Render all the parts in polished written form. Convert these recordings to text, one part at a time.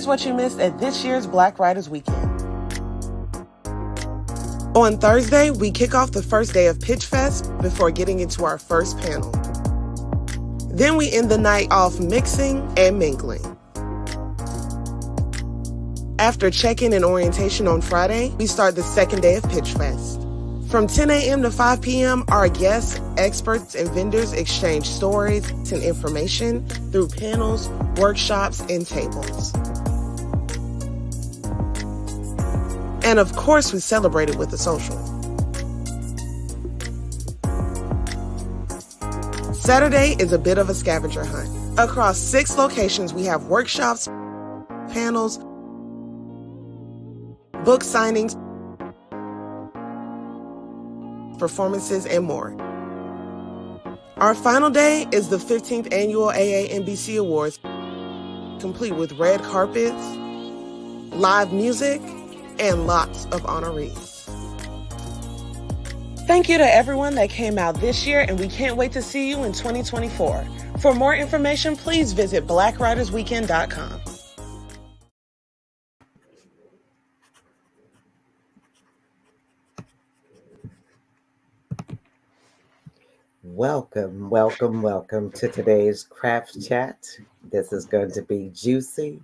what you missed at this year's Black Writers Weekend. On Thursday, we kick off the first day of Pitch Fest before getting into our first panel. Then we end the night off mixing and mingling. After check-in and orientation on Friday, we start the second day of Pitch Fest. From 10 a.m. to 5 p.m., our guests, experts, and vendors exchange stories and information through panels, workshops, and tables. And of course, we celebrate it with a social. Saturday is a bit of a scavenger hunt. Across 6 locations, we have workshops, panels, book signings, performances, and more. Our final day is the 15th annual AAMBC Awards, complete with red carpets, live music, and lots of honorees. Thank you to everyone that came out this year, and we can't wait to see you in 2024. For more information, please visit blackwritersweekend.com. Welcome, welcome, welcome to today's Craft Chat. This is going to be juicy.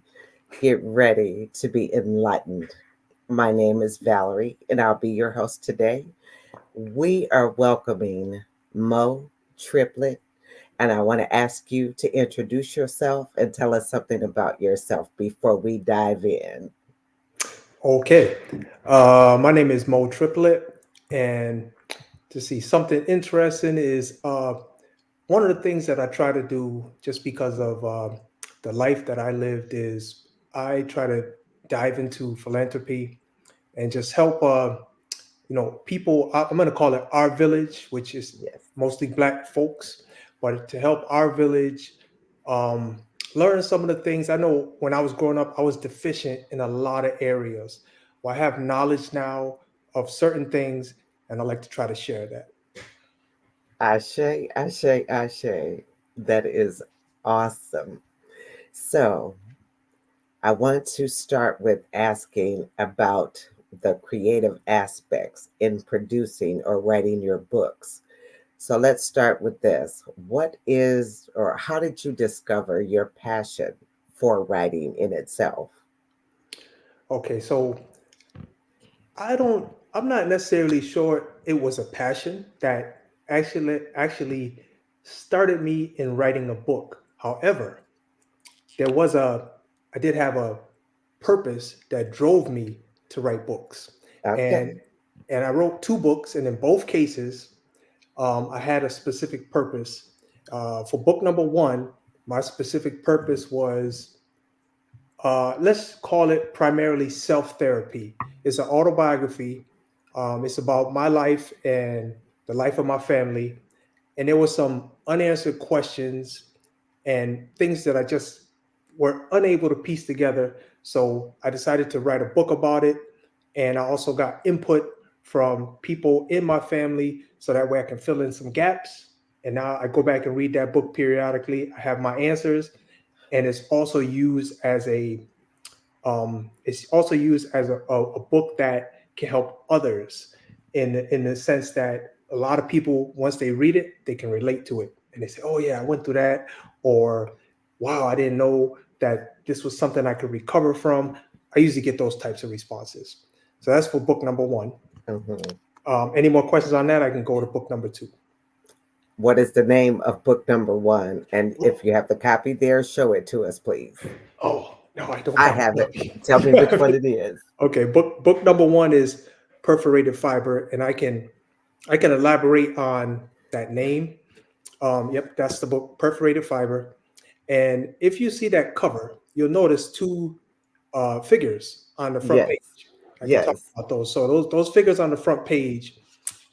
Get ready to be enlightened. My name is Valerie, and I'll be your host today. We are welcoming Mo Triplett, and I want to ask you to introduce yourself and tell us something about yourself before we dive in. Okay. My name is Mo Triplett, and to see something interesting is one of the things that I try to do just because of the life that I lived is I try to dive into philanthropy and just help people. I'm going to call it our village, which is mostly Black folks, but to help our village learn some of the things. I know when I was growing up, I was deficient in a lot of areas. Well, I have knowledge now of certain things, and I like to try to share that. Ashe, ashe, ashe. That is awesome. So I want to start with asking about the creative aspects in producing or writing your books. So let's start with this. What is, or how did you discover your passion for writing in itself? Okay, so I'm not necessarily sure it was a passion that actually started me in writing a book. However, I did have a purpose that drove me to write books. Okay. And I wrote 2 books, and in both cases, I had a specific purpose. For book number 1, my specific purpose was, let's call it primarily self-therapy. It's an autobiography. It's about my life and the life of my family. And there were some unanswered questions and things that I just were unable to piece together. So I decided to write a book about it. And I also got input from people in my family so that way I can fill in some gaps. And now I go back and read that book periodically. I have my answers, and it's also used as a book that can help others in the sense that a lot of people, once they read it, they can relate to it. And they say, oh yeah, I went through that. Or, wow, I didn't know that this was something I could recover from. I usually get those types of responses. So that's for book number 1. Mm-hmm. Any more questions on that? I can go to book number 2. What is the name of book number 1? And if you have the copy there, show it to us, please. Oh, no, I don't. I have it. Tell me which one it is. Okay, book number 1 is Perforated Fiber, and I can elaborate on that name. Yep, that's the book, Perforated Fiber. And if you see that cover, you'll notice 2 figures on the front page. I can talk about those. So those figures on the front page,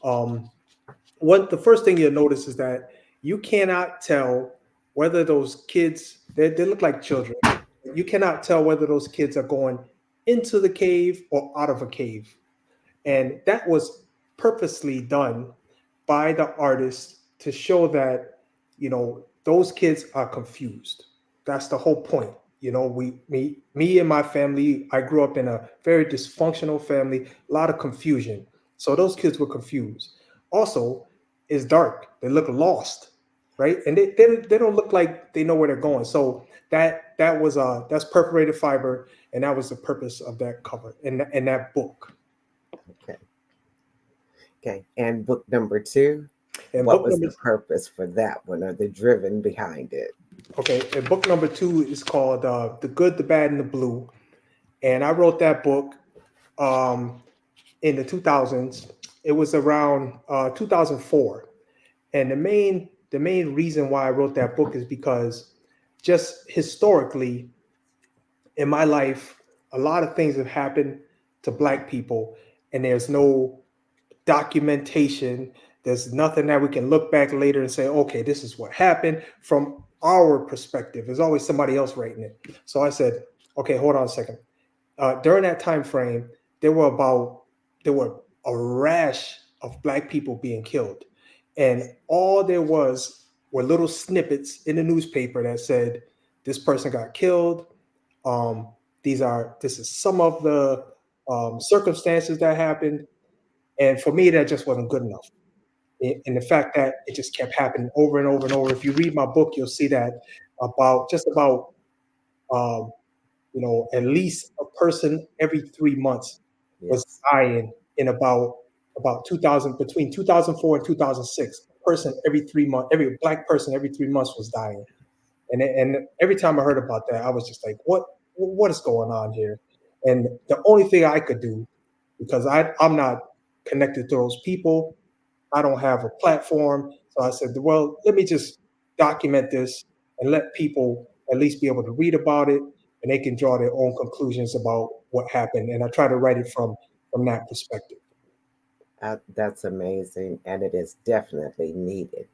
the first thing you'll notice is that you cannot tell whether those kids, they look like children. You cannot tell whether those kids are going into the cave or out of a cave. And that was purposely done by the artist to show that, those kids are confused. That's the whole point. me and my family, I grew up in a very dysfunctional family, a lot of confusion. So those kids were confused. Also, it's dark. They look lost, right? And they don't look like they know where they're going. So that's perforated fiber, and that was the purpose of that cover and that book. Okay. Okay. And book number 2, And what book was number the purpose for that one, or the driven behind it? Okay, and book number 2 is called "The Good, the Bad, and the Blue," and I wrote that book um, in the 2000s. It was around 2004, and the main reason why I wrote that book is because just historically in my life, a lot of things have happened to Black people, and there's no documentation. There's nothing that we can look back later and say, okay, this is what happened from our perspective. There's always somebody else writing it. So I said, okay, hold on a second. During that time frame, there were a rash of Black people being killed, and all there was were little snippets in the newspaper that said this person got killed. Um, this is some of the circumstances that happened, and for me, that just wasn't good enough. And the fact that it just kept happening over and over and over. If you read my book, you'll see that about um, at least a person every 3 months was Yes. dying in about 2000 between 2004 and 2006. A person every 3 months, every Black person every 3 months was dying. And every time I heard about that, I was just like, what is going on here? And the only thing I could do, because I'm not connected to those people, I don't have a platform. So I said, well, let me just document this and let people at least be able to read about it, and they can draw their own conclusions about what happened. And I try to write it from that perspective. That's amazing, and it is definitely needed.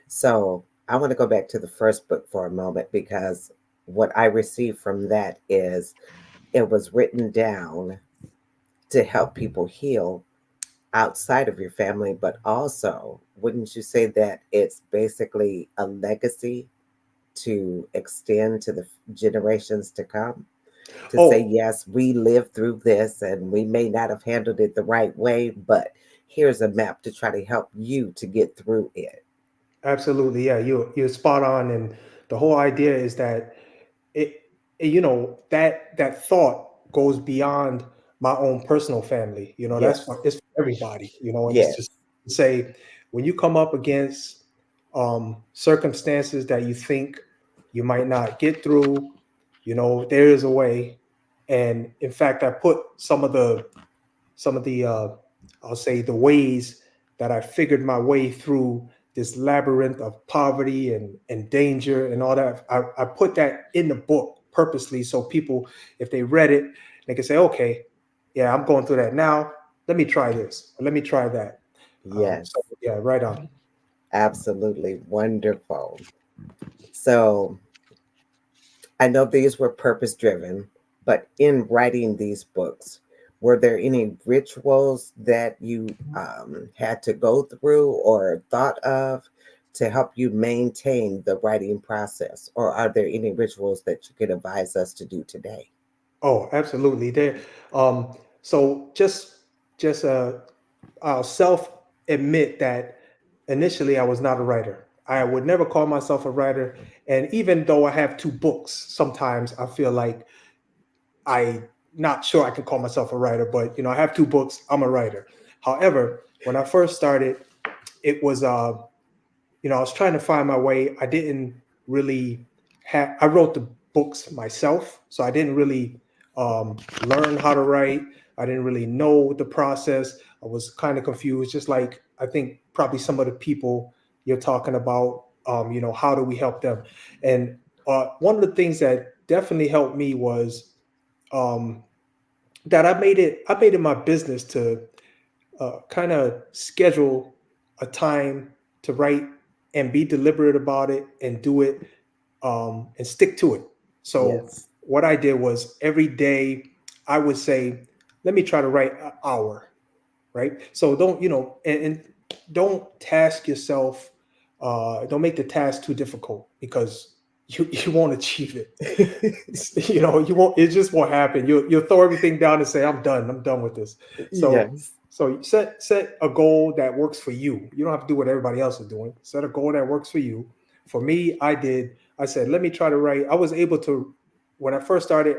So I want to go back to the first book for a moment, because what I received from that is it was written down to help people heal outside of your family, but also, wouldn't you say that it's basically a legacy to extend to the generations to come? To say, Oh, yes, we lived through this and we may not have handled it the right way, but here's a map to try to help you to get through it. absolutely. Yeah, you're spot on. And the whole idea is that it, that thought goes beyond my own personal family. That's Yes, it's for everybody. And it's just yes, to say, when you come up against circumstances that you think you might not get through, there is a way. And in fact, I put some of the I'll say the ways that I figured my way through this labyrinth of poverty and danger and all that. I put that in the book purposely so people, if they read it, they can say, okay, yeah, I'm going through that now. Let me try this. Or let me try that. So yes, yeah, right on. absolutely wonderful. So I know these were purpose driven, but in writing these books, were there any rituals that you had to go through or thought of to help you maintain the writing process? Or are there any rituals that you could advise us to do today? Oh, absolutely. So just I'll self admit that initially I was not a writer. I would never call myself a writer. And even though I have 2 books, sometimes I feel like I not sure I can call myself a writer, but I have 2 books. I'm a writer. However, when I first started, it was I was trying to find my way. I didn't really have, I wrote the books myself. So I didn't really learn how to write. I didn't really know the process. I was kind of confused, just like I think probably some of the people you're talking about, how do we help them? And one of the things that definitely helped me was um, that I made it my business to kind of schedule a time to write and be deliberate about it and do it and stick to it. So Yes, what I did was every day I would say, let me try to write an hour, right? So don't and don't task yourself. Don't make the task too difficult because you won't achieve it. You won't. It just won't happen. You'll throw everything down and say, I'm done with this. So Yes. so set a goal that works for you. You don't have to do what everybody else is doing. Set a goal that works for you. For me, I said, let me try to write. I was able to, when I first started,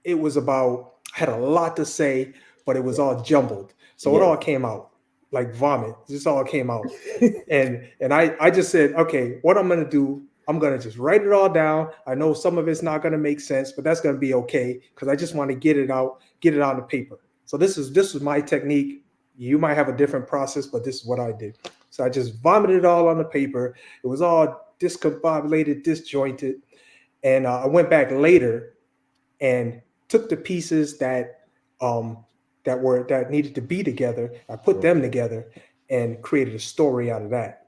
it was about, I had a lot to say, but it was Yes. all jumbled. So it Yes. all came out like vomit. Just all came out. And I just said, okay, what I'm gonna do, I'm gonna just write it all down. I know some of it's not gonna make sense, but that's gonna be okay because I just want to get it on the paper. So this is my technique. You might have a different process, but this is what I did. So I just vomited it all on the paper. It was all discombobulated, disjointed, and I went back later and took the pieces um, that needed to be together. I put them Mhm. together and created a story out of that.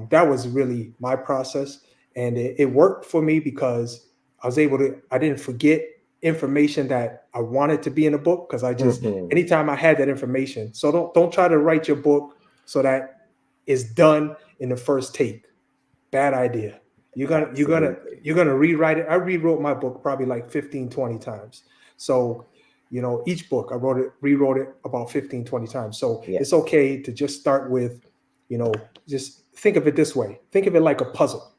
That was really my process, and it worked for me because I was able to. I didn't forget information that I wanted to be in a book because I just Mhm. anytime I had that information. So don't try to write your book so that it's done in the first take. Bad idea. Absolutely. You're gonna rewrite it. I rewrote my book probably like 15, 20 times. So, each book I rewrote it about 15, 20 times. So it's Yes. okay to just start with, just think of it this way. Think of it like a puzzle,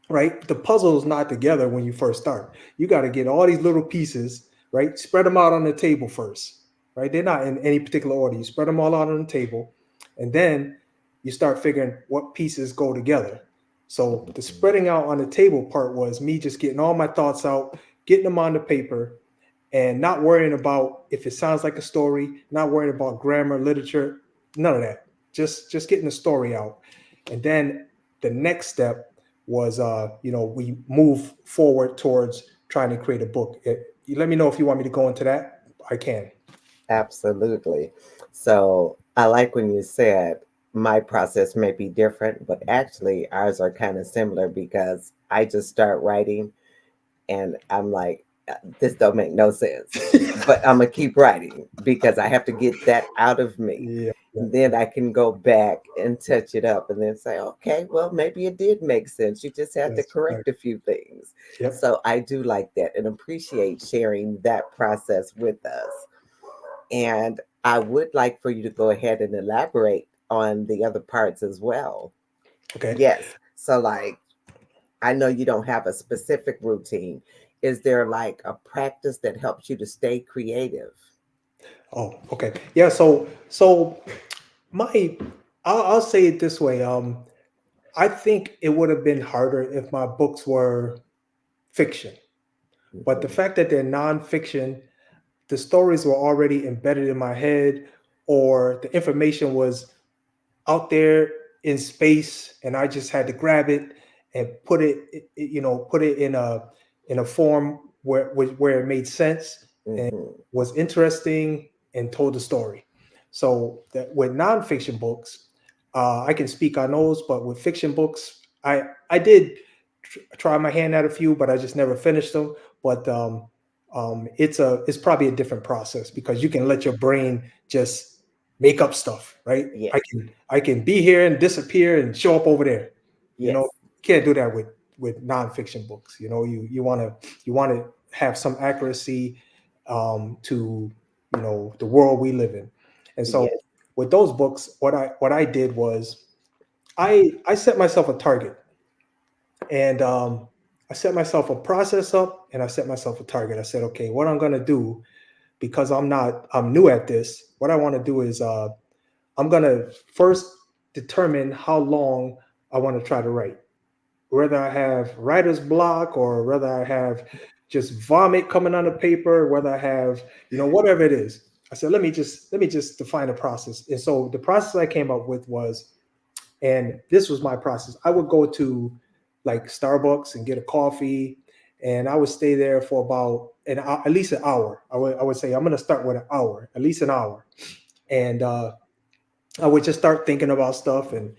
right? The puzzle is not together when you first start. You got to get all these little pieces, right? Spread them out on the table first, right? They're not in any particular order. You spread them all out on the table, and then you start figuring what pieces go together. So the Mhm. spreading out on the table part was me just getting all my thoughts out, getting them on the paper, and not worrying about if it sounds like a story, not worrying about grammar, literature, none of that. Just getting the story out. And then the next step was we move forward towards trying to create a book. You let me know if you want me to go into that. I can. Absolutely. So I like when you said my process may be different, but actually ours are kind of similar because I just start writing and I'm like, this don't make no sense. But I'm gonna keep writing because I have to get that out of me. Yeah, yeah, Then I can go back and touch it up and then say, okay, well, maybe it did make sense. You just had to that's right. correct a few things. Yep. So I do like that and appreciate sharing that process with us. And I would like for you to go ahead and elaborate on the other parts as well. Okay. Yes. So, like, I know you don't have a specific routine. Is there like a practice that helps you to stay creative? Oh, okay. Yeah. So my, I'll say it this way. I think it would have been harder if my books were fiction, but the Hmm. fact that they're nonfiction, the stories were already embedded in my head, or the information was out there in space, and I just had to grab it and put it in a form where it made sense and Hmm. was interesting and told a story. So that with nonfiction books, I can speak on those, but with fiction books, I did try my hand at a few, but I just never finished them. But it's probably a different process because you can let your brain just make up stuff, right? Yes. I can be here and disappear and show up over there. You know, Yes. you can't do that with nonfiction books. You want to have some accuracy to the world we live in. And so Yes. with those books, what I did was I set myself a target, and I set myself a process up, and I set myself a target. I said, okay, what I'm going to do, because I'm new at this. What I want to do is I'm going to first determine how long I want to try to write, whether I have writer's block or whether I have just vomit coming on the paper, whether I have, whatever it is. I said, let me just define a process. And so the process I came up with was, and this was my process. I would go to like Starbucks and get a coffee, and I would stay there for about at least an hour. I would say I'm going to start with an hour, at least an hour, and I would just start thinking about stuff and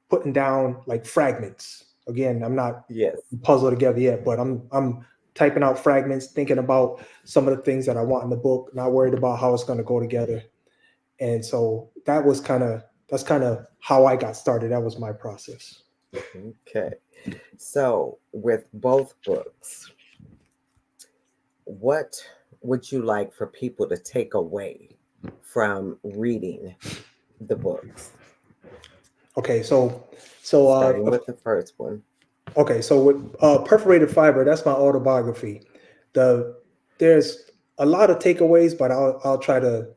putting down like fragments. Again, I'm not Yes. puzzled together yet, but I'm typing out fragments, thinking about some of the things that I want in the book, not worried about how it's going to go together. And so that's kind of how I got started. That was my process. Okay. So, with both books, what would you like for people to take away from reading the books? Okay, so Starting with the first one. okay, so with perforated fiber, that's my autobiography. The there's a lot of takeaways, but I'll try to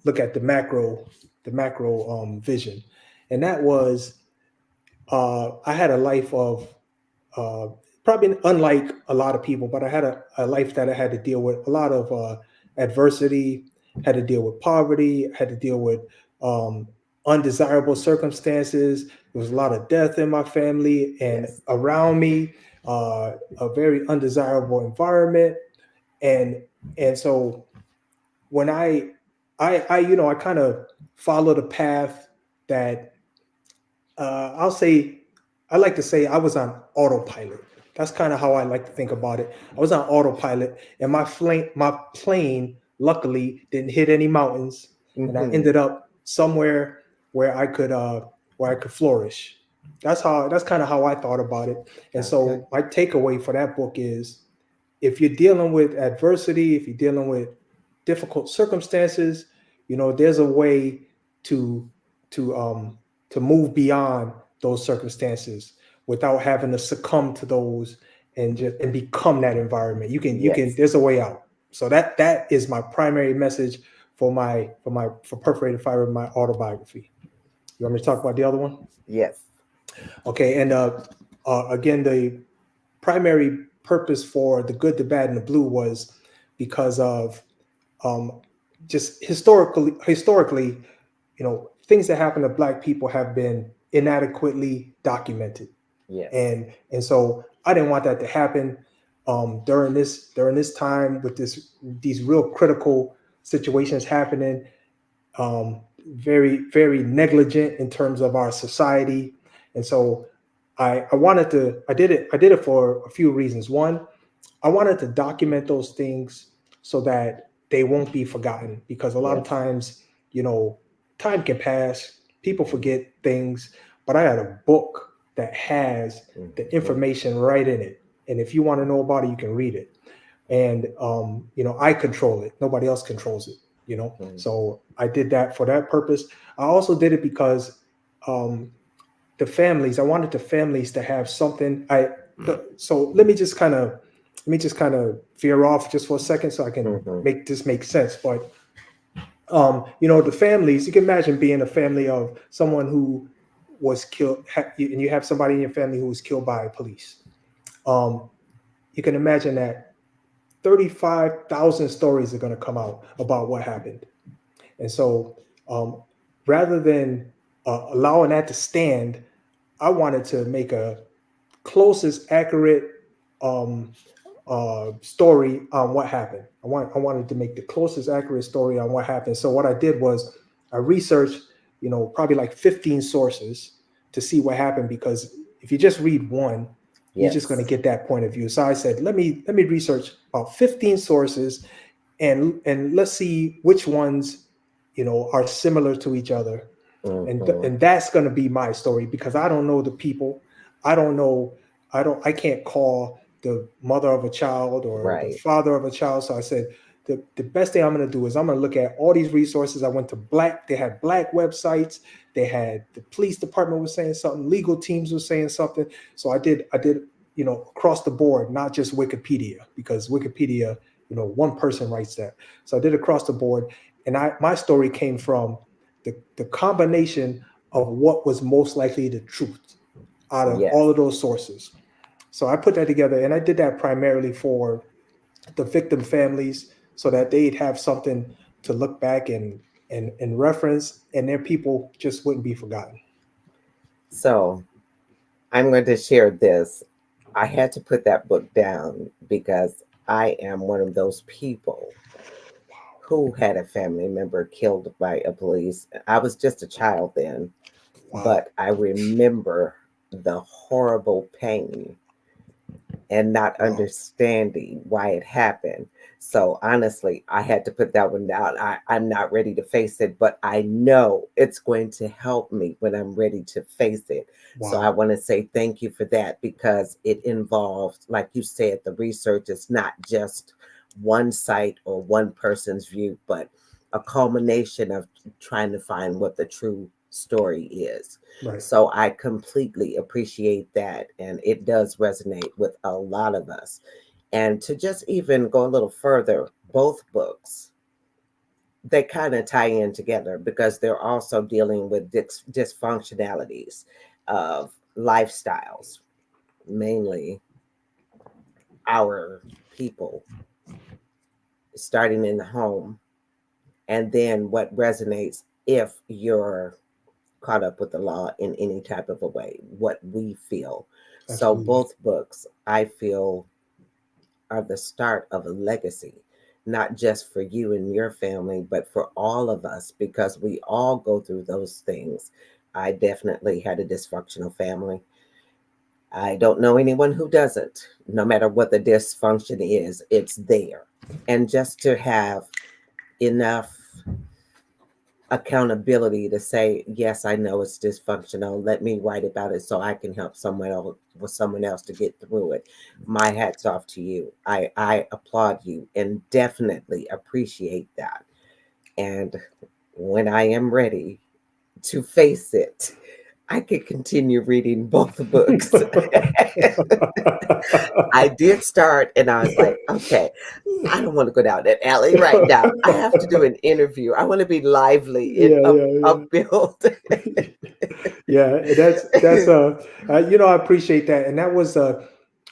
look at the macro vision, and that was I had a life of uh, probably unlike a lot of people, but I had a life that I had to deal with a lot of adversity, had to deal with poverty, had to deal with um, undesirable circumstances. There was a lot of death in my family and Yes. around me, a very undesirable environment, and and so when I kind of followed a path that I'll say, I like to say I was on autopilot. That's kind of how I like to think about it. I was on autopilot, and my plane luckily didn't hit any mountains, and I Mm-hmm. ended up somewhere where I could flourish. That's kind of how I thought about it. And Okay. so my takeaway for that book is if you're dealing with adversity, if you're dealing with difficult circumstances, there's a way to to um to move beyond those circumstances without having to succumb to those and become that environment. You can Yes. there's a way out. So that is my primary message for perforated fiber, my autobiography. You want me to talk about the other one? Yes. Okay, and again, the primary purpose for the good, the bad, and the blue was because of um, just historically, things that happen to Black people have been inadequately documented, Yes. and so I didn't want that to happen during this time with these real critical situations happening, very very negligent in terms of our society, and so I did it for a few reasons. One, I wanted to document those things so that they won't be forgotten, because a lot of Yes. times, you know, time can pass, people forget things, but I had a book that has the Mm-hmm. information right in it. And if you want to know about it, you can read it. And I control it. Nobody else controls it. Mm-hmm. So I did that for that purpose. I also did it because um, I wanted the families to have something. So let me just kind of veer off just for a second so I can Mm-hmm. make this make sense. But the families, you can imagine being a family of someone who was killed, and you have somebody in your family who was killed by police. Um, you can imagine that 35,000 stories are going to come out about what happened. And so, rather than allowing that to stand, I wanted to make a closest accurate um, story on what happened. I wanted to make the closest accurate story on what happened. So what I did was I researched, probably like 15 sources to see what happened, because if you just read one, you're just going to Yes. get that point of view. So I said, let me research about 15 sources, and let's see which ones are similar to each other, and Mm-hmm. and that's going to be my story, because I don't know the people. I don't know. I can't call the mother of a child or the Right. father of a child. So I said the best thing I'm going to do is I'm going to look at all these resources. I went to they had Black websites. They had the police department was saying something. Legal teams were saying something. So I did across the board, not just Wikipedia, because Wikipedia, one person writes that. So I did across the board, and my story came from the combination of what was most likely the truth out of Yes. all of those sources. So I put that together, and I did that primarily for the victim families, so that they'd have something to look back and reference, and their people just wouldn't be forgotten. So I'm going to share this. I had to put that book down because I am one of those people who had a family member killed by a police. I was just a child then, Wow. but I remember the horrible pain and not Wow. understanding why it happened. So honestly, I had to put that one down. I'm not ready to face it, but I know it's going to help me when I'm ready to face it. So I Wow. want to say thank you for that, because it involves, like you said, the research is not just one site or one person's view, but a culmination of trying to find what the true story is. Right. So I completely appreciate that. And it does resonate with a lot of us. And to just even go a little further, both books, they kind of tie in together because they're also dealing with dysfunctionalities of lifestyles, mainly our people, starting in the home, and then what resonates if you're caught up with the law in any type of a way, what we feel. So Absolutely. both books, I feel, are the start of a legacy, not just for you and your family, but for all of us, because we all go through those things. I definitely had a dysfunctional family. I don't know anyone who doesn't. No matter what the dysfunction is, it's there. And just to have enough accountability to say, yes, I know it's dysfunctional. Let me write about it so I can help someone else to get through it. My hat's off to you. I applaud you and definitely appreciate that. And when I am ready to face it, I could continue reading both books. I did start and I was like, okay, I don't want to go down that alley right now. I have to do an interview. I want to be lively and Yeah, yeah, upbuilt. yeah. Yeah, and that's I appreciate that, and that was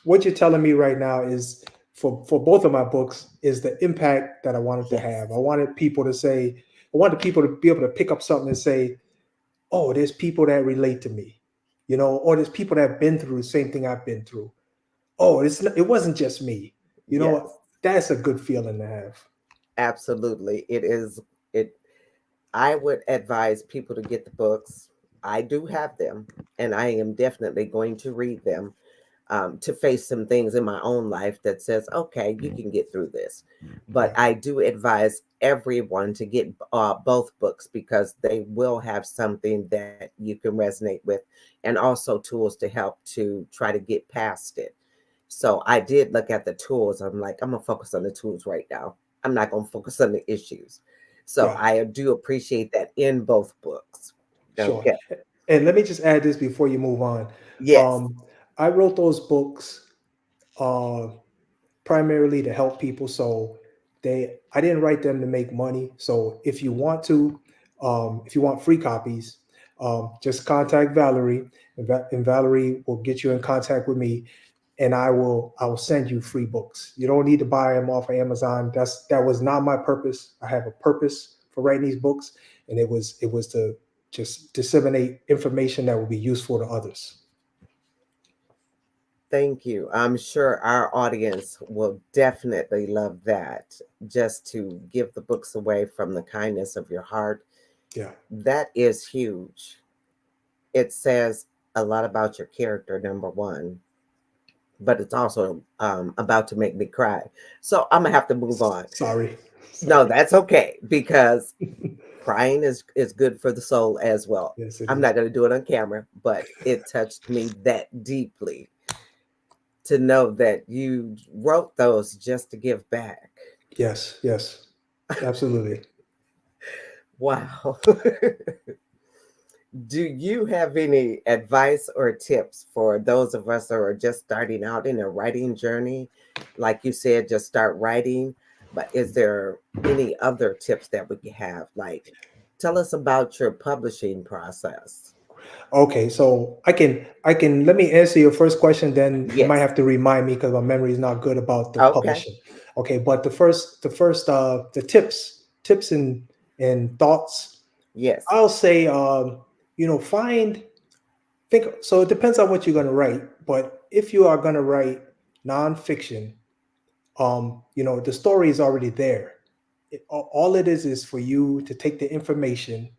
what you're telling me right now is for both of my books is the impact that I wanted to Yes, have. I wanted people to be able to pick up something and say, oh, there's people that relate to me, or there's people that have been through the same thing I've been through. Oh, it wasn't just me. yes, That's a good feeling to have. absolutely. It is. It. I would advise people to get the books. I do have them, and I am definitely going to read them, to face some things in my own life that says, okay, you can get through this. But Yeah, I do advise everyone to get both books, because they will have something that you can resonate with, and also tools to help to try to get past it. So I did look at the tools. I'm like, I'm going to focus on the tools right now. I'm not going to focus on the issues. So yeah, I do appreciate that in both books. sure. Okay. And let me just add this before you move on. Yes. I wrote those books uh, primarily to help people. So I didn't write them to make money. So if you want free copies, just contact Valerie, and Valerie will get you in contact with me, and I will send you free books. You don't need to buy them off of Amazon. That was not my purpose. I have a purpose for writing these books, and it was to just disseminate information that will be useful to others. Thank you. I'm sure our audience will definitely love that. Just to give the books away from the kindness of your heart, Yeah. that is huge. It says a lot about your character, number one, but it's also about to make me cry. So I'm going to have to move on. Sorry. No, Sorry. that's okay, because crying is good for the soul as well. Yes, it I'm is. not going to do it on camera, but it touched me that deeply to know that you wrote those just to give back. Yes, yes, absolutely. Wow. Do you have any advice or tips for those of us that are just starting out in a writing journey? Like you said, just start writing, but is there any other tips that we can have? Like, tell us about your publishing process. Okay, so I can let me answer your first question. Then you might Yes. have to remind me because my memory is not good about the Okay. publishing. Okay, but the tips and thoughts. Yes. I'll say, find think. So it depends on what you're going to write. But if you are going to write nonfiction, the story is already there. All it is for you to take the information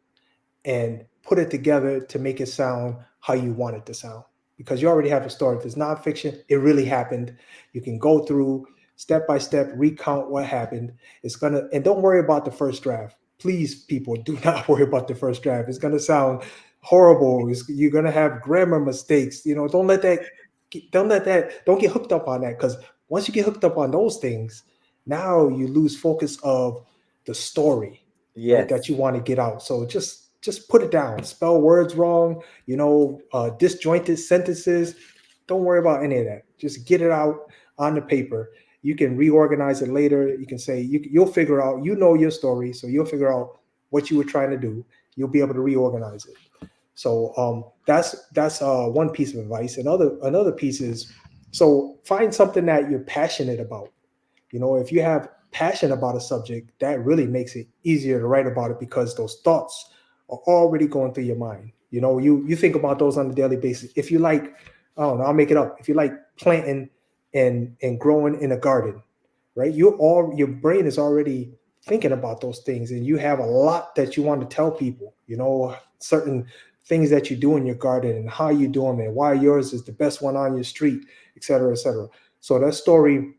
and put it together to make it sound how you want it to sound. because you already have a story. If it's nonfiction, it really happened. You can go through step by step, recount what happened. It's gonna, and don't worry about the first draft. Please, people, do not worry about the first draft. It's gonna sound horrible. You're gonna have grammar mistakes. Don't get hooked up on that, because once you get hooked up on those things, now you lose focus of the story, right, that Yes. you want to get out. So just put it down. Spell words wrong, disjointed sentences. Don't worry about any of that. Just get it out on the paper. You can reorganize it later. You can say you'll figure out. You know your story, so you'll figure out what you were trying to do. You'll be able to reorganize it. So that's one piece of advice. Another piece is, so find something that you're passionate about. If you have passion about a subject, that really makes it easier to write about it, because those thoughts are already going through your mind. You think about those on a daily basis. If you like, I don't know, I'll make it up. If you like planting and growing in a garden, right? Your brain is already thinking about those things, and you have a lot that you want to tell people. Certain things that you do in your garden and how you do them and why yours is the best one on your street, et cetera, et cetera. So that story,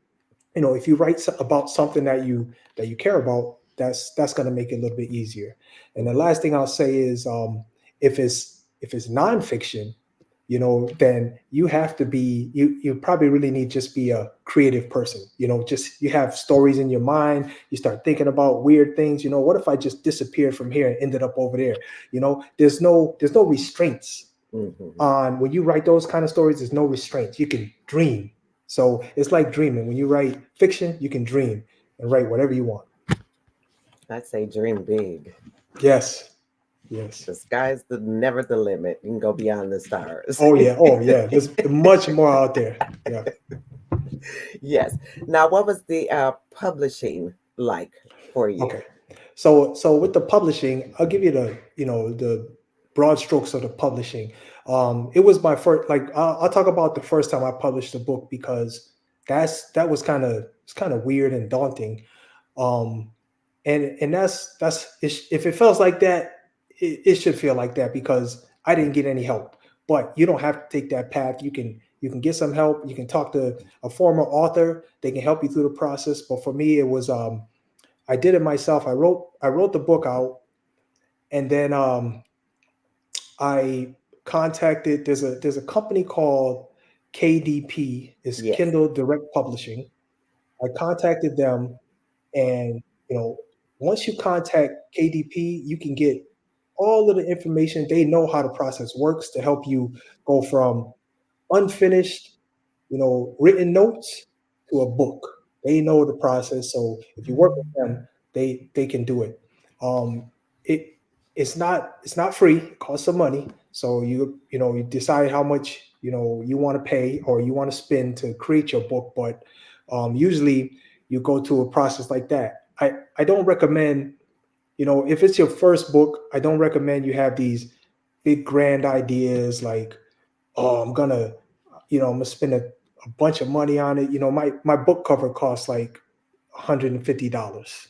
if you write about something that you care about, that's going to make it a little bit easier. And the last thing I'll say is, if it's nonfiction, then you have to be, you probably really need to just be a creative person. Just, you have stories in your mind, you start thinking about weird things. What if I just disappeared from here and ended up over there? There's no restraints Mm-hmm. on when you write those kind of stories. There's no restraints. You can dream. So it's like dreaming. When you write fiction, you can dream and write whatever you want. I say dream big. Yes. Yes. The sky's never the limit. You can go beyond the stars. Oh yeah. Oh yeah. There's much more out there. Yeah. Yes. Now, what was the publishing like for you? Okay. So with the publishing, I'll give you the broad strokes of the publishing. It was my first, like, I'll talk about the first time I published a book, because that was kind of weird and daunting. Um, and if it feels like that, it should feel like that, because I didn't get any help. But you don't have to take that path. You can get some help. You can talk to a former author. They can help you through the process. But for me, it was, I did it myself. I wrote the book out, and then I contacted, there's a company called KDP, is Yes. Kindle Direct Publishing. I contacted them, and once you contact KDP, you can get all of the information. They know how the process works to help you go from unfinished, written notes to a book. They know the process. So if you work with them, they can do it. Um, it it's not free. It costs some money. So you decide how much you want to pay or you want to spend to create your book. But usually you go to a process like that. I don't recommend, if it's your first book, I don't recommend you have these big grand ideas like, oh, I'm gonna spend a bunch of money on it. My book cover costs like $150.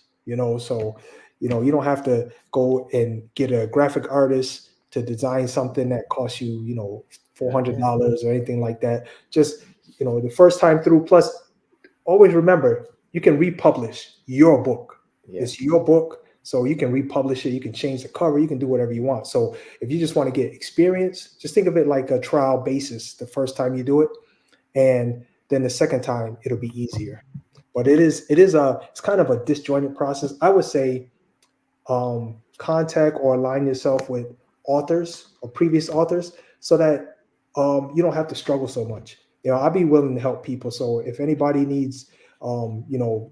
So you don't have to go and get a graphic artist to design something that costs you, Okay. $400 or anything like that. Just the first time through. Plus, always remember, you can republish your book. Yes. It's your book, so you can republish it. You can change the cover. You can do whatever you want. So if you just want to get experience, just think of it like a trial basis the first time you do it, and then the second time it'll be easier. But it's kind of a disjointed process. I would say contact or align yourself with authors or previous authors, so that you don't have to struggle so much. I'll be willing to help people. So if anybody needs,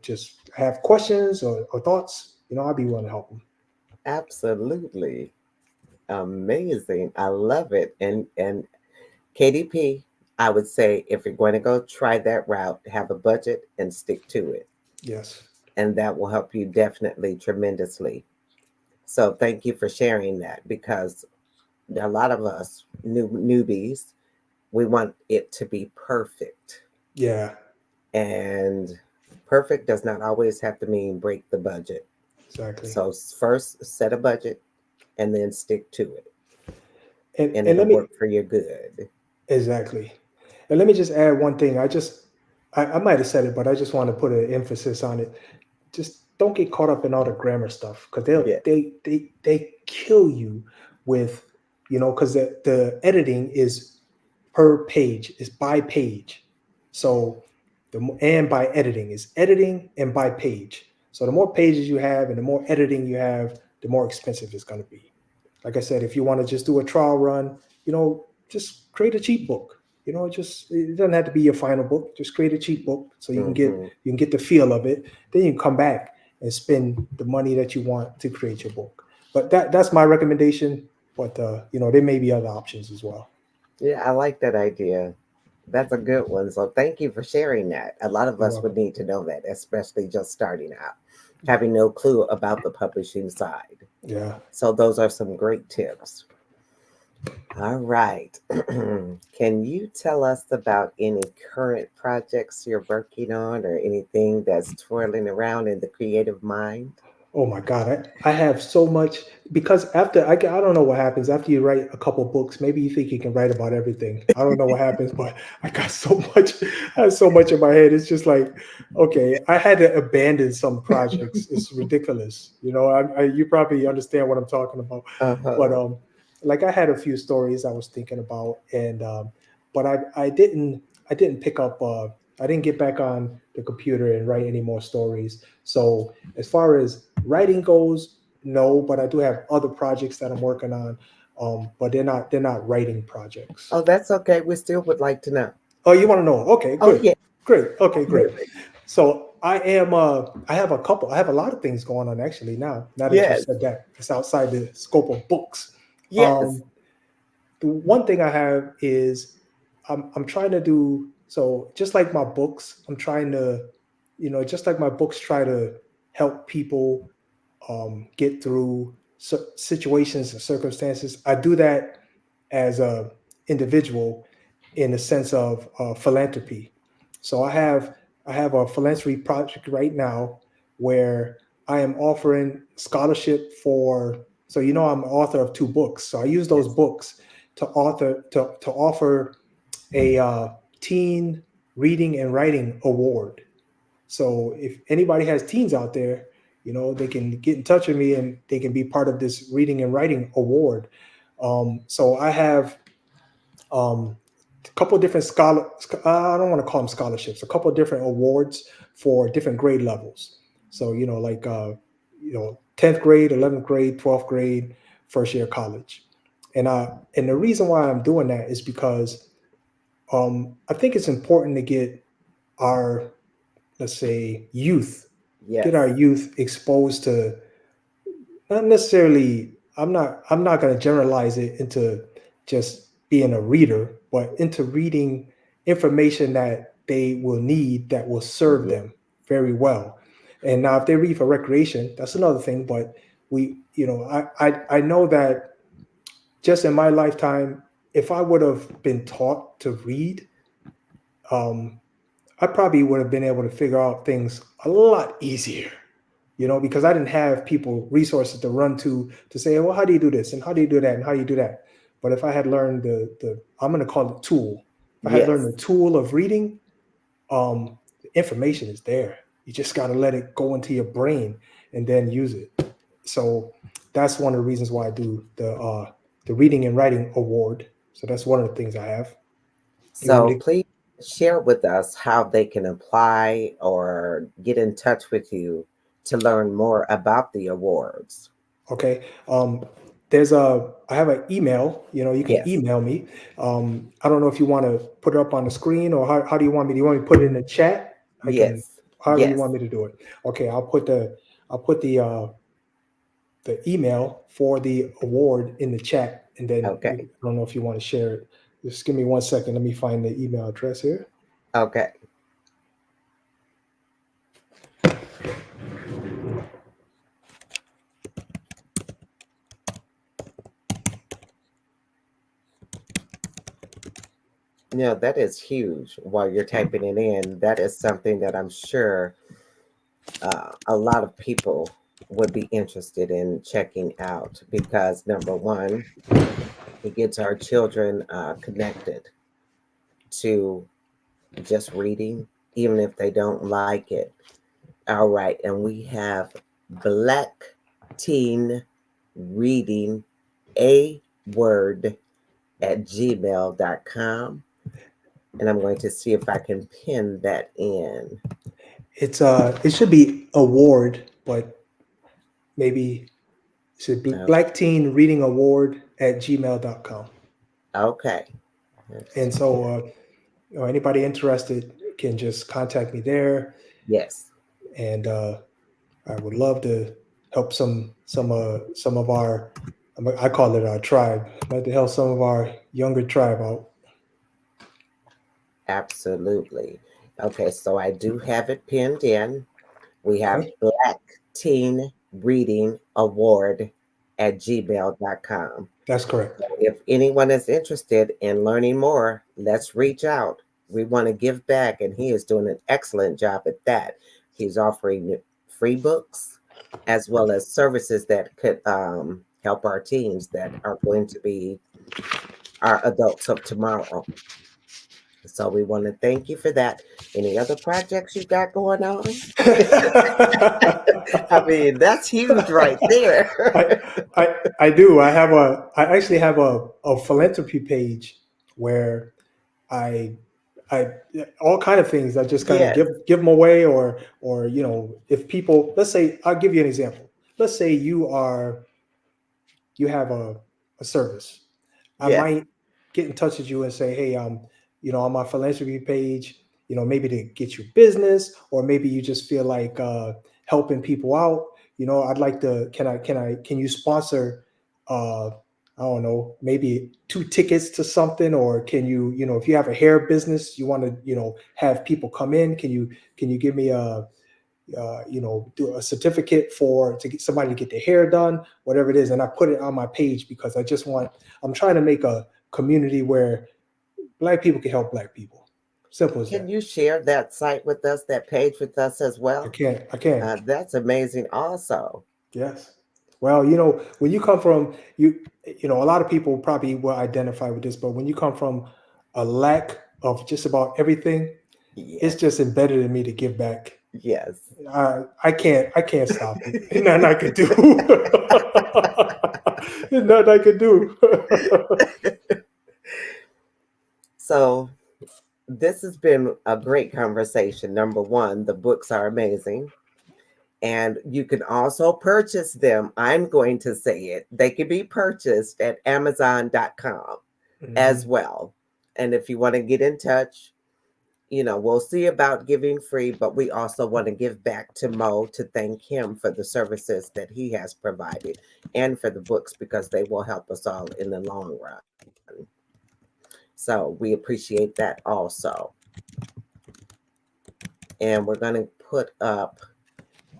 just have questions or thoughts, I'll be willing to help them. Absolutely. Amazing. I love it. And KDP, I would say if you're going to go try that route, have a budget and stick to it. Yes. And that will help you definitely tremendously. So thank you for sharing that, because a lot of us newbies, we want it to be perfect. Yeah. And perfect does not always have to mean break the budget. Exactly. So first set a budget and then stick to it, And and and it'll let me work for your good. Exactly. And let me just add one thing. I might have said it, but I just want to put an emphasis on it. Just don't get caught up in all the grammar stuff because Yeah. they kill you with, because the editing is per page, is by page. So and by editing is editing and by page. So the more pages you have and the more editing you have, the more expensive it's going to be. Like I said, if you want to just do a trial run, just create a cheat book. It doesn't have to be your final book. Just create a cheat book so Hmm. you can get the feel of it. Then you can come back and spend the money that you want to create your book. But that's my recommendation. But there may be other options as well. Yeah, I like that idea. That's a good one. So thank you for sharing that. A lot of You're us would welcome. need to know that, especially just starting out, having no clue about the publishing side. Yeah. So those are some great tips. All right. Can you tell us about any current projects you're working on or anything that's twirling around in the creative mind? Oh my God, I have so much because after I don't know what happens after you write a couple books. Maybe you think you can write about everything. I don't know what happens, but I got so much. I have so much in my head. It's just like, okay, I had to abandon some projects. It's ridiculous. You probably understand what I'm talking about. But Uh-huh. like I had a few stories I was thinking about, and but I didn't pick up. I didn't get back on the computer and write any more stories. So as far as writing goes, no, but I do have other projects that I'm working on. But they're not writing projects. Oh, that's okay. We still would like to know. Oh, you want to know? Okay, Oh, good, yeah, great. Okay, great. absolutely. So I have a lot of things going on actually now. Now that you Yes, said that, it's outside the scope of books. yes, Um, the one thing I have is I'm trying to do so just like my books. I'm trying to, just like my books try to help people get through situations and circumstances. I do that as a individual in the sense of philanthropy. So I have a philanthropy project right now where I am offering scholarship for. So I'm an author of two books. So I use those yes. books to offer a teen reading and writing award. So if anybody has teens out there, they can get in touch with me and they can be part of this reading and writing award. So I have a couple of different I don't want to call them scholarships. A couple of different awards for different grade levels. So like 10th grade, 11th grade, 12th grade, first year college. And the reason why I'm doing that is because I think it's important to get our, let's say, get our Yes. youth exposed to, not necessarily, I'm not going to generalize it into just being a reader, but into reading information that they will need that will serve Yeah. them very well. And now if they read for recreation, that's another thing. But I know that just in my lifetime, if I would have been taught to read, um, I probably would have been able to figure out things a lot easier, because I didn't have people, resources to run to say, well, how do you do this? And how do you do that? And how do you do that? But if I had learned I'm going to call it tool. If I had learned Yes. the tool of reading, the information is there. You just got to let it go into your brain and then use it. So that's one of the reasons why I do the reading and writing award. So that's one of the things I have. You want me So to? please share with us how they can apply or get in touch with you to learn more about the awards. Okay. I have an email, you can Yes. email me. I don't know if you want to put it up on the screen or how do you want me to put it in the chat? I can, Yes. however you Yes. want me to do it. Okay. I'll put the email for the award in the chat. And then Okay. I don't know if you want to share it. Just give me 1 second. Let me find the email address here. Okay. Yeah, that is huge. While you're typing it in, that is something that I'm sure a lot of people would be interested in checking out because number one, it gets our children connected. to just reading, even if they don't like it. All right. And we have Black Teen Reading a Word at gmail.com. And I'm going to see if I can pin that in. It should be award, but maybe it should be Oh, Black Teen Reading Award at gmail.com. okay. Let's And see so here. anybody interested can just contact me there, Yes, and I would love to help some of our, I call it our tribe. I'd like to help some of our younger tribe out. absolutely. Okay, so I do have it pinned in. We have Okay. Black Teen Reading Award at gmail.com. That's correct. If anyone is interested in learning more, let's reach out. We want to give back, and he is doing an excellent job at that. He's offering free books as well as services that could help our teens that are going to be our adults of tomorrow. So we want to thank you for that. Any other projects you got going on? I mean, that's huge right there. I, I do. I actually have a philanthropy page where I I all kind of things. I just kind of Yes, give them away, or if people, let's say, I'll give you an example. Let's say you have a service. I yes. might get in touch with you and say, hey, on my philanthropy page, maybe to get your business, or maybe you just feel like helping people out. I'd like to, can you sponsor, uh, I don't know, maybe 2 tickets to something, or can you, if you have a hair business, you want to, have people come in, can you give me do a certificate to get somebody to get their hair done, whatever it is. And I put it on my page because I'm trying to make a community where Black people can help Black people. Simple as Can that. you share that site with us, that page with us as I well? can. I can. That's amazing, also. Yes. Well, when you come from a lot of people probably will identify with this, but when you come from a lack of just about everything, it's Yes, just embedded in me to give back. yes. I can't stop it. There's nothing I could do. There's nothing I could do. So, this has been a great conversation. Number one, the books are amazing. And you can also purchase them. I'm going to say it. They can be purchased at Amazon.com as Mhm. well. And if you want to get in touch, we'll see about giving free, but we also want to give back to Mo to thank him for the services that he has provided and for the books because they will help us all in the long run. So we appreciate that also. And we're going to put up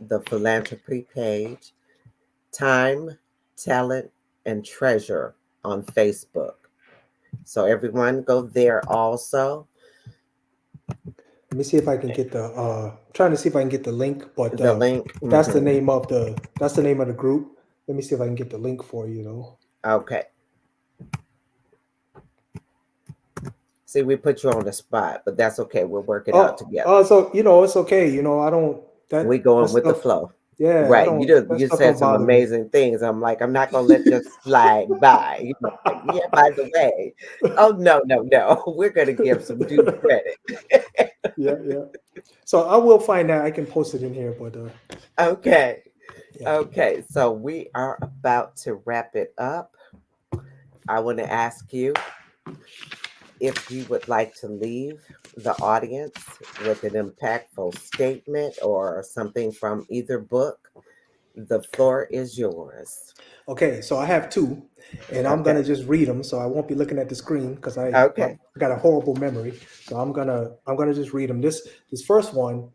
the philanthropy page, Time, Talent, and Treasure on Facebook. So everyone go there also. Let me see if I can get trying to see if I can get the link, but The link. that's the name of the group. Let me see if I can get the link for you though. Okay. See, we put you on the spot, but that's okay. We'll work it out together. So it's okay. I don't We that going with the stuff. flow. Yeah, I Right. don't that You stuff said don't some bother me. amazing things. I'm like, I'm not gonna let this slide by. Like, yeah, by the way. Oh no, no, no. We're gonna give some due credit. Yeah, yeah. So I will find that. I can post it in here, but Okay. yeah. Okay. So we are about to wrap it up. I want to ask you if you would like to leave the audience with an impactful statement or something from either book. The floor is yours. Okay, so I have two, and I'm Okay. gonna just read them. So I won't be looking at the screen because I Okay. got a horrible memory. So I'm gonna just read them. This first one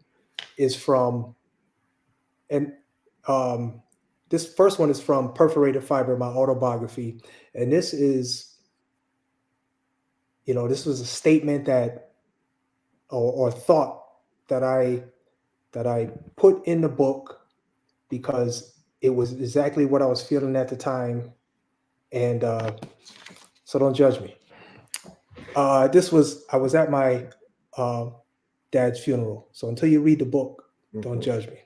is from and um, this first one is from Perforated Fiber, my autobiography, and this was a statement that or thought that I put in the book because it was exactly what I was feeling at the time, and so don't judge me. I was at my uh, dad's funeral. So until you read the book, don't Hmm. judge me.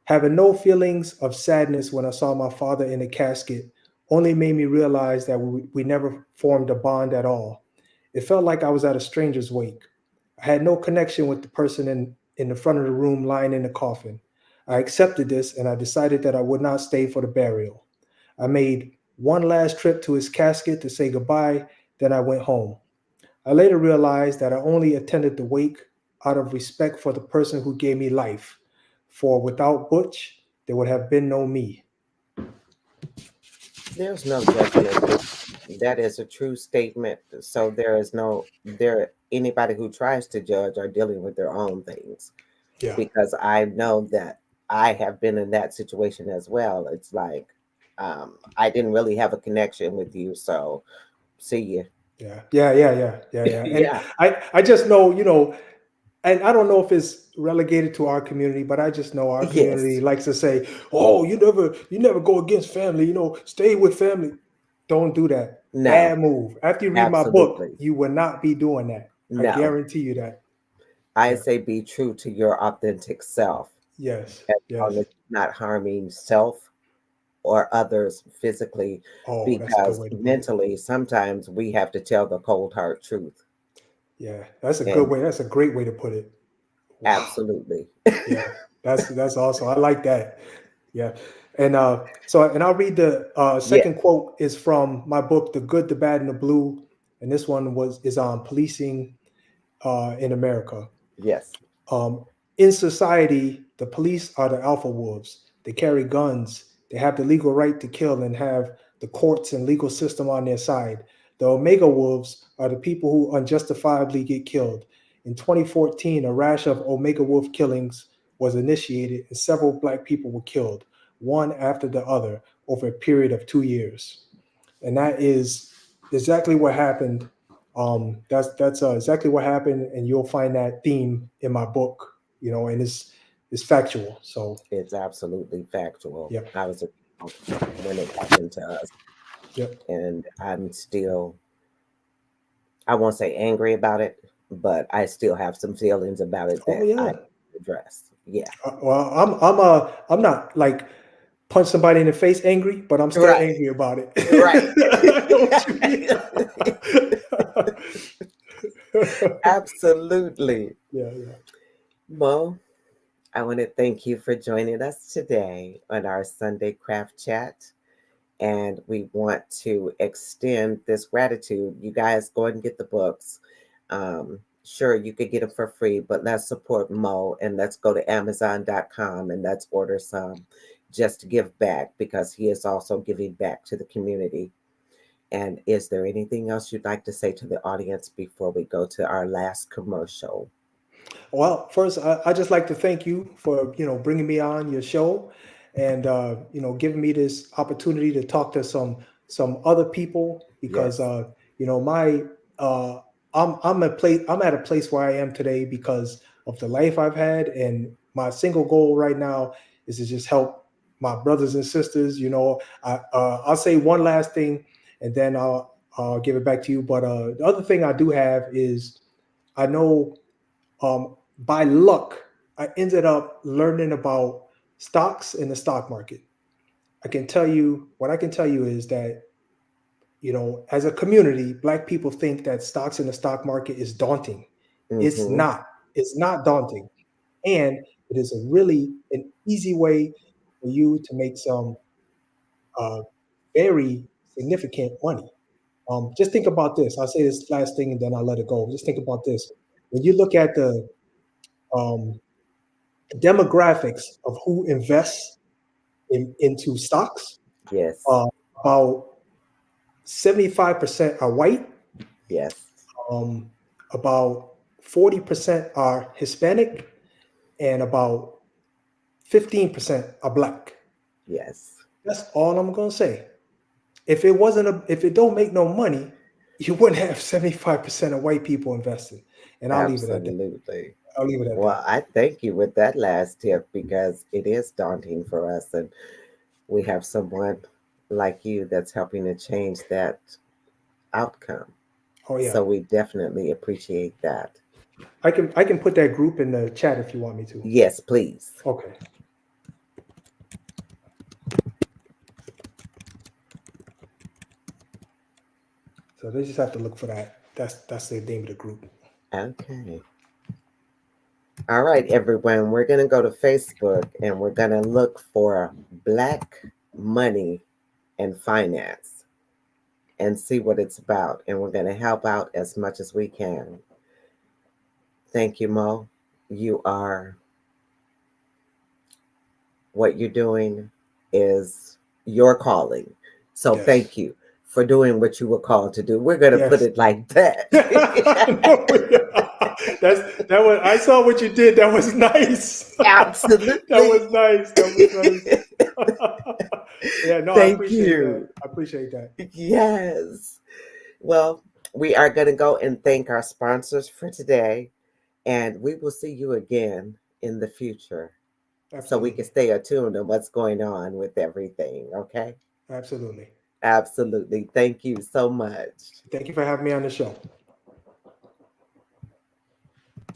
Having no feelings of sadness when I saw my father in the casket only made me realize that we never formed a bond at all. It felt like I was at a stranger's wake. I had no connection with the person in the front of the room lying in the coffin. I accepted this and I decided that I would not stay for the burial. I made one last trip to his casket to say goodbye, then I went home. I later realized that I only attended the wake out of respect for the person who gave me life. For without Butch, there would have been no me. There's no judgment there. That is a true statement. So there is no there anybody who tries to judge are dealing with their own things, Yeah, because I know that I have been in that situation as well. It's like I didn't really have a connection with you, so see you. yeah. And Yeah. I just know, and I don't know if it's relegated to our community, but I just know our community Yes. likes to say, "Oh, you never go against family. Stay with family." Don't do that. No, Bad move. After you read my book, absolutely. you will not be doing that. I No. guarantee you that. I Yeah. say be true to your authentic self Yes. as long Yes. as you're not harming self or others physically, Oh, that's a good because way to put it. mentally sometimes we have to tell the cold hard truth. Yeah, that's a good And way. That's a great way to put it. Wow. absolutely. Yeah, that's awesome. I like that. Yeah, and and I'll read the Yes, second quote is from my book, The Good, the Bad, and the Blue, and this one is on policing in America. yes, Um, in society, the police are the alpha wolves. They carry guns. They have the legal right to kill and have the courts and legal system on their side. The omega wolves are the people who unjustifiably get killed. In 2014, a rash of omega wolf killings was initiated and several black people were killed, one after the other, over a period of 2 years. And that is exactly what happened. That's exactly what happened, and you'll find that theme in my book. And it's factual. So, it's absolutely factual. yep, I was around when it happened to us, yep. and I'm still, I won't say angry about it, but I still have some feelings about it Oh that I yeah. address. Yeah. Well, I'm not like punch somebody in the face angry, but I'm still Right. angry about it. Right. I know what you mean. Absolutely. Yeah. Well, I want to thank you for joining us today on our Sunday Craft Chat. And we want to extend this gratitude. You guys go and get the books. Sure, you could get them for free, but let's support Mo and let's go to Amazon.com and let's order some just to give back, because he is also giving back to the community. And is there anything else you'd like to say to the audience before we go to our last commercial? Well, first, I just like to thank you for bringing me on your show, and giving me this opportunity to talk to some other people because Yes. my I'm at a place where I am today because of the life I've had, and my single goal right now is to just help my brothers and sisters. I'll say one last thing, and then I'll give it back to you. But the other thing I do have is I know by luck, I ended up learning about stocks in the stock market. What I can tell you is that, as a community, Black people think that stocks in the stock market is daunting. It's Mm-hmm. not. It's not daunting. And it is a really an easy way for you to make some uh, very significant money. Just think about this. I'll say this last thing and then I'll let it go. Just think about this. When you look at the um, demographics of who invests into stocks, Yes. uh, about 75% are white, Yes. um, about 40% are Hispanic, and about 15% are black. Yes. That's all I'm gonna say. If it don't make no money, you wouldn't have 75% of white people investing. And I'll leave it at that. Absolutely. I'll leave it at Well, that. I thank you with that last tip, because it is daunting for us, and we have someone like you that's helping to change that outcome. Oh yeah. So we definitely appreciate that. I can put that group in the chat if you want me to. Yes, please. Okay. So they just have to look for that. That's the name of the group. Okay. All right, everyone. We're going to go to Facebook and we're going to look for Black money and finance and see what it's about. And we're going to help out as much as we can. Thank you, Mo. What you're doing is your calling. So Yes. thank you for doing what you were called to do. We're going to put it like that. That was. I saw what you did. That was nice. Absolutely. That was nice. Yeah, no, Thank I appreciate you. that. I appreciate that. Yes. Well, we are going to go and thank our sponsors for today, and we will see you again in the future. Absolutely. So we can stay attuned to what's going on with everything, okay? Absolutely. Absolutely. Thank you so much. Thank you for having me on the show.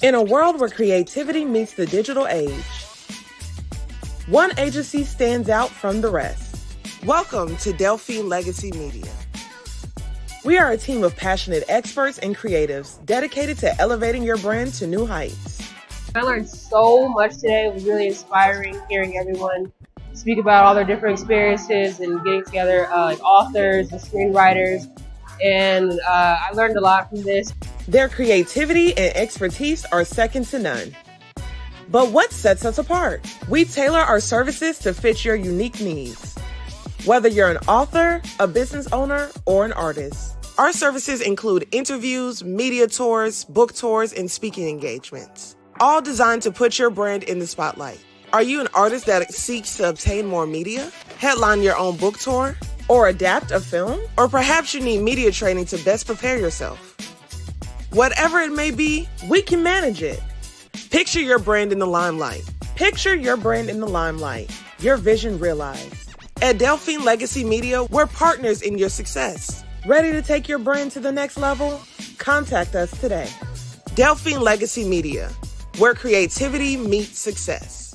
In a world where creativity meets the digital age, one agency stands out from the rest. Welcome to Delphine Legacy Media. We are a team of passionate experts and creatives dedicated to elevating your brand to new heights. I learned so much today. It was really inspiring hearing everyone speak about all their different experiences and getting together like authors and screenwriters. And I learned a lot from this. Their creativity and expertise are second to none. But what sets us apart? We tailor our services to fit your unique needs. Whether you're an author, a business owner, or an artist, our services include interviews, media tours, book tours, and speaking engagements, all designed to put your brand in the spotlight. Are you an artist that seeks to obtain more media, headline your own book tour, or adapt a film? Or perhaps you need media training to best prepare yourself. Whatever it may be, we can manage it. Picture your brand in the limelight. Picture your brand in the limelight. Your vision realized. At Delphine Legacy Media, we're partners in your success. Ready to take your brand to the next level? Contact us today. Delphine Legacy Media, where creativity meets success.